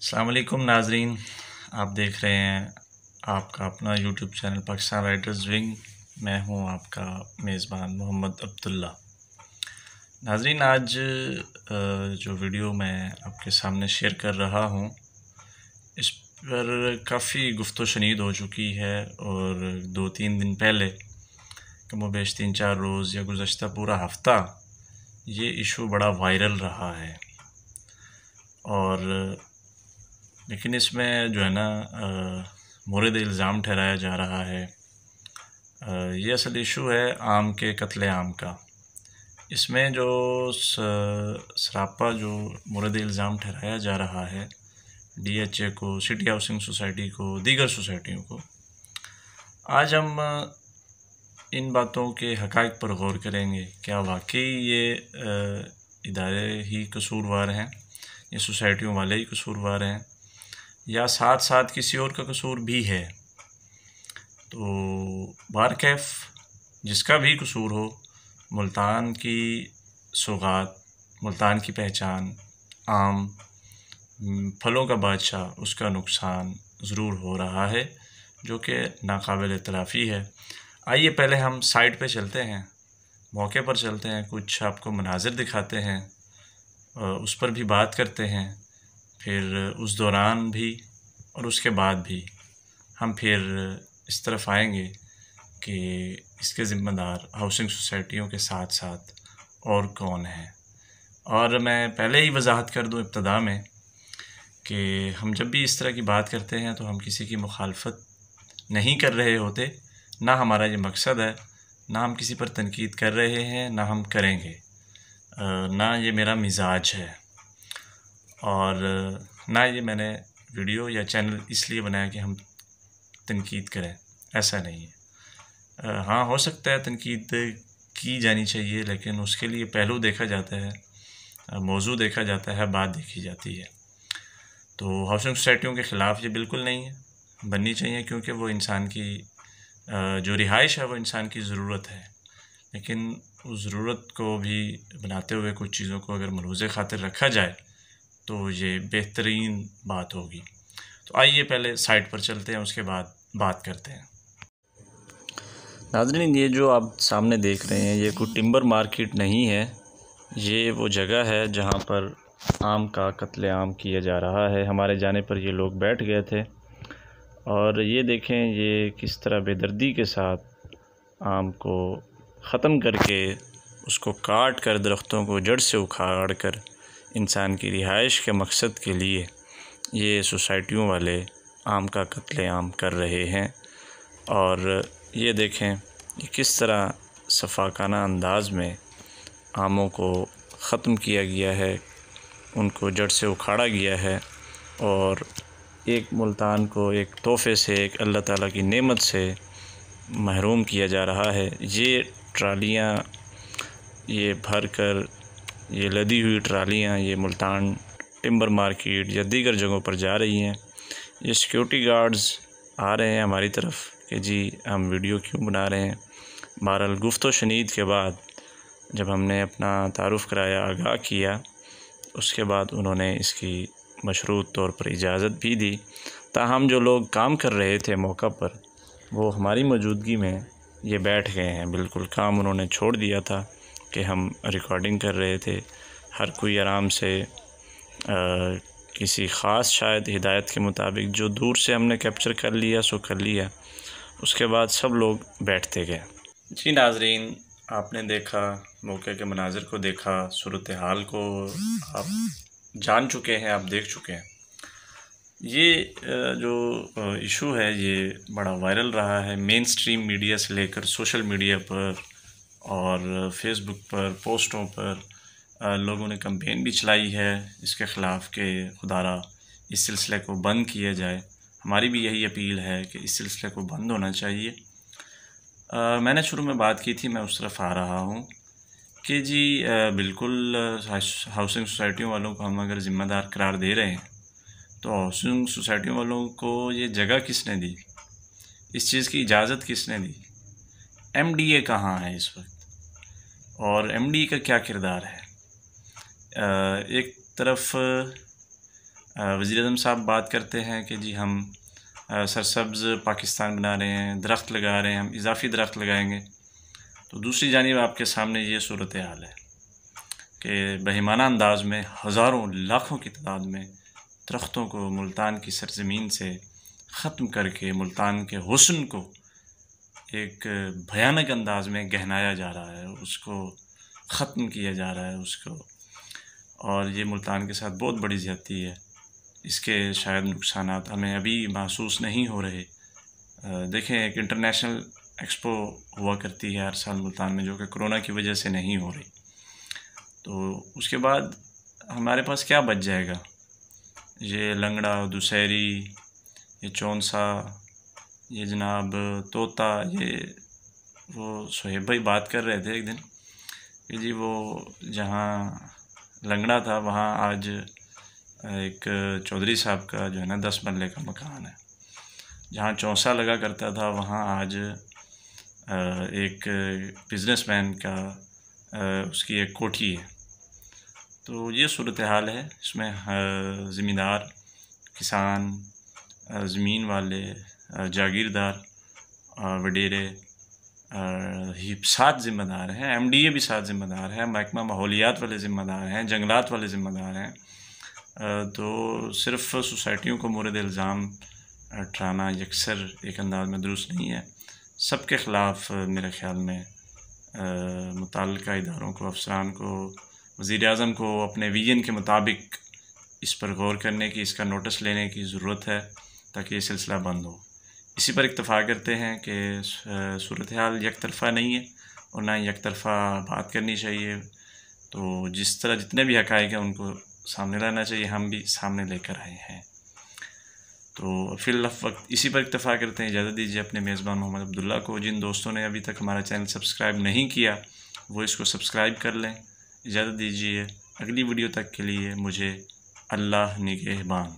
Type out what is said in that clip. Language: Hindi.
अस्सलाम वालेकुम नाजरीन। आप देख रहे हैं आपका अपना YouTube channel Pakistan writers wing. मैं हूं आपका मेज़बान मोहम्मद अब्दुल्ला। नाजरीन, आज जो वीडियो मैं आपके सामने शेयर कर रहा हूं, इस पर काफ़ी गुफ्तो शनीद हो चुकी है और 2-3 दिन पहले कमोबेश 3-4 रोज़ या गुज़श्ता पूरा हफ़्ता ये इशू बड़ा वायरल रहा है। और लेकिन इसमें जो है ना मोरद इल्ज़ाम ठहराया जा रहा है। ये असल इशू है आम के कत्ले आम का। इसमें जो सरापा जो मोरद इल्ज़ाम ठहराया जा रहा है DHA को, सिटी हाउसिंग सोसाइटी को, दीगर सोसाइटियों को, आज हम इन बातों के हक़ाइक़ पर गौर करेंगे। क्या वाकई ये इदारे ही कसूरवार हैं, ये सोसाइटियों वाले ही कसूरवार हैं, या साथ साथ किसी और का कसूर भी है। तो बारकैफ जिसका भी कसूर हो, मुल्तान की सौगात, मुल्तान की पहचान, आम फलों का बादशाह, उसका नुकसान ज़रूर हो रहा है जो कि नाकाबिल इतलाफ़ी है। आइए पहले हम साइट पे चलते हैं, मौके पर चलते हैं, कुछ आपको मनाज़िर दिखाते हैं, उस पर भी बात करते हैं। फिर उस दौरान भी और उसके बाद भी हम फिर इस तरफ आएंगे कि इसके ज़िम्मेदार हाउसिंग सोसाइटियों के साथ साथ और कौन है। और मैं पहले ही वजाहत कर दूं इब्तदा में कि हम जब भी इस तरह की बात करते हैं तो हम किसी की मुखालफत नहीं कर रहे होते, ना हमारा ये मकसद है, ना हम किसी पर तनकीद कर रहे हैं, ना हम करेंगे, ना ये मेरा मिजाज है, और ना ये मैंने वीडियो या चैनल इसलिए बनाया कि हम तनकीद करें, ऐसा नहीं है। हाँ, हो सकता है तनकीद की जानी चाहिए, लेकिन उसके लिए पहलू देखा जाता है, मौजू देखा जाता है, बात देखी जाती है। तो हाउसिंग सोसाइटियों के ख़िलाफ़ ये बिल्कुल नहीं है, बननी चाहिए, क्योंकि वो इंसान की जो रिहाइश है वो इंसान की ज़रूरत है। लेकिन उस ज़रूरत को भी बनाते हुए कुछ चीज़ों को अगर मलूज़े ख़ातिर रखा जाए तो ये बेहतरीन बात होगी। तो आइए पहले साइट पर चलते हैं, उसके बाद बात करते हैं। नाज़रीन, ये जो आप सामने देख रहे हैं ये कोई टिम्बर मार्केट नहीं है, ये वो जगह है जहाँ पर आम का कत्ले आम किया जा रहा है। हमारे जाने पर ये लोग बैठ गए थे और ये देखें ये किस तरह बेदर्दी के साथ आम को ख़त्म करके, उसको काट कर, दरख्तों को जड़ से उखाड़ कर इंसान की रिहाइश के मकसद के लिए ये सोसाइटियों वाले आम का कत्ले आम कर रहे हैं। और ये देखें ये किस तरह सफ़ाकाना अंदाज़ में आमों को ख़त्म किया गया है, उनको जड़ से उखाड़ा गया है और एक मुल्तान को एक तोहफ़े से, एक अल्लाह ताला की नेमत से महरूम किया जा रहा है। ये ट्रालियाँ, ये भर कर, ये लदी हुई ट्रालियाँ ये मुल्तान टिम्बर मार्केट या दीगर जगहों पर जा रही हैं। ये सिक्योरिटी गार्ड्स आ रहे हैं हमारी तरफ कि जी हम वीडियो क्यों बना रहे हैं। बहरहाल गुफ्तो शनीद के बाद जब हमने अपना तारुफ़ कराया, आगाह किया, उसके बाद उन्होंने इसकी मशरूत तौर पर इजाज़त भी दी। ताहम जो लोग काम कर रहे थे मौका पर, वो हमारी मौजूदगी में ये बैठ गए हैं। बिल्कुल काम उन्होंने छोड़ दिया था कि हम रिकॉर्डिंग कर रहे थे। हर कोई आराम से किसी ख़ास शायद हिदायत के मुताबिक जो दूर से हमने कैप्चर कर लिया सो कर लिया, उसके बाद सब लोग बैठते गए। जी नाज़रीन, आपने देखा, मौके के मनाज़िर को देखा, सूरत हाल को आप जान चुके हैं, आप देख चुके हैं। ये जो इशू है ये बड़ा वायरल रहा है मेन स्ट्रीम मीडिया से लेकर सोशल मीडिया पर और फेसबुक पर, पोस्टों पर लोगों ने कैंपेन भी चलाई है इसके ख़िलाफ़ कि खुदारा इस सिलसिले को बंद किया जाए। हमारी भी यही अपील है कि इस सिलसिले को बंद होना चाहिए। मैंने शुरू में बात की थी, मैं उस तरफ आ रहा हूँ कि जी बिल्कुल हाउसिंग सोसाइटियों वालों को हम अगर ज़िम्मेदार करार दे रहे हैं तो हाउसिंग सोसाइटियों वालों को ये जगह किसने दी, इस चीज़ की इजाज़त किसने दी? MDA कहाँ है इस वक्त और MDA का क्या किरदार है? एक तरफ वज़ीर-ए-आज़म साहब बात करते हैं कि जी हम सरसब्ज़ पाकिस्तान बना रहे हैं, दरख्त लगा रहे हैं, हम इजाफ़ी दरख्त लगाएंगे। तो दूसरी जानिब आपके सामने ये सूरत हाल है कि बेईमाना अंदाज में हज़ारों लाखों की तादाद में दरख्तों को मुल्तान की सरज़मीन से ख़त्म करके मुल्तान के हुस्न को एक भयानक अंदाज में गहनाया जा रहा है, उसको ख़त्म किया जा रहा है उसको, और ये मुल्तान के साथ बहुत बड़ी ज़्यादती है। इसके शायद नुकसानात हमें अभी महसूस नहीं हो रहे। देखें, एक इंटरनेशनल एक्सपो हुआ करती है हर साल मुल्तान में, जो कि कोरोना की वजह से नहीं हो रही। तो उसके बाद हमारे पास क्या बच जाएगा? ये लंगड़ा, दुशहरी, ये चौंसा, ये जनाब तोता, ये वो सुहेब भाई बात कर रहे थे एक दिन कि जी वो जहाँ लंगड़ा था वहाँ आज एक चौधरी साहब का जो है ना 10 मरले का मकान है। जहाँ चौंसा लगा करता था वहाँ आज एक बिजनेसमैन का उसकी एक कोठी है। तो ये सूरत हाल है। इसमें ज़मींदार, किसान, ज़मीन वाले, जागीरदार, वडेरे ही साथ ज़िम्मेदार हैं। MDA भी साथ ज़िम्मेदार है, महकमा माहौलियात वाले ज़िम्मेदार हैं, जंगलात वाले ज़िम्मेदार हैं। तो सिर्फ़ सोसाइटियों को मोरद इल्ज़ाम ठहराना यकसर एक अंदाज में दुरुस्त नहीं है। सबके ख़िलाफ़ मेरे ख़्याल में मुतल्लिक़ा इदारों को, अफसरान को, वज़ीर-ए-आज़म को अपने विज़न के मुताबिक इस पर गौर करने की, इसका नोटिस लेने की ज़रूरत है ताकि ये सिलसिला बंद हो। इसी पर इत्तफ़ाक़ करते हैं कि सूरत हाल एक तरफ़ा नहीं है और ना ही एक तरफ़ा बात करनी चाहिए। तो जिस तरह जितने भी हक़ाइक़ हैं उनको सामने लाना चाहिए, हम भी सामने लेकर आए हैं। तो फ़िल वक्त इसी पर इत्तफ़ाक़ करते हैं। इजाज़त दीजिए अपने मेज़बान मोहम्मद अब्दुल्ला को। जिन दोस्तों ने अभी तक हमारा चैनल सब्सक्राइब नहीं किया वो इसको सब्सक्राइब कर लें। इजाज़त दीजिए, अगली वीडियो तक के लिए मुझे अल्लाह निगहबान।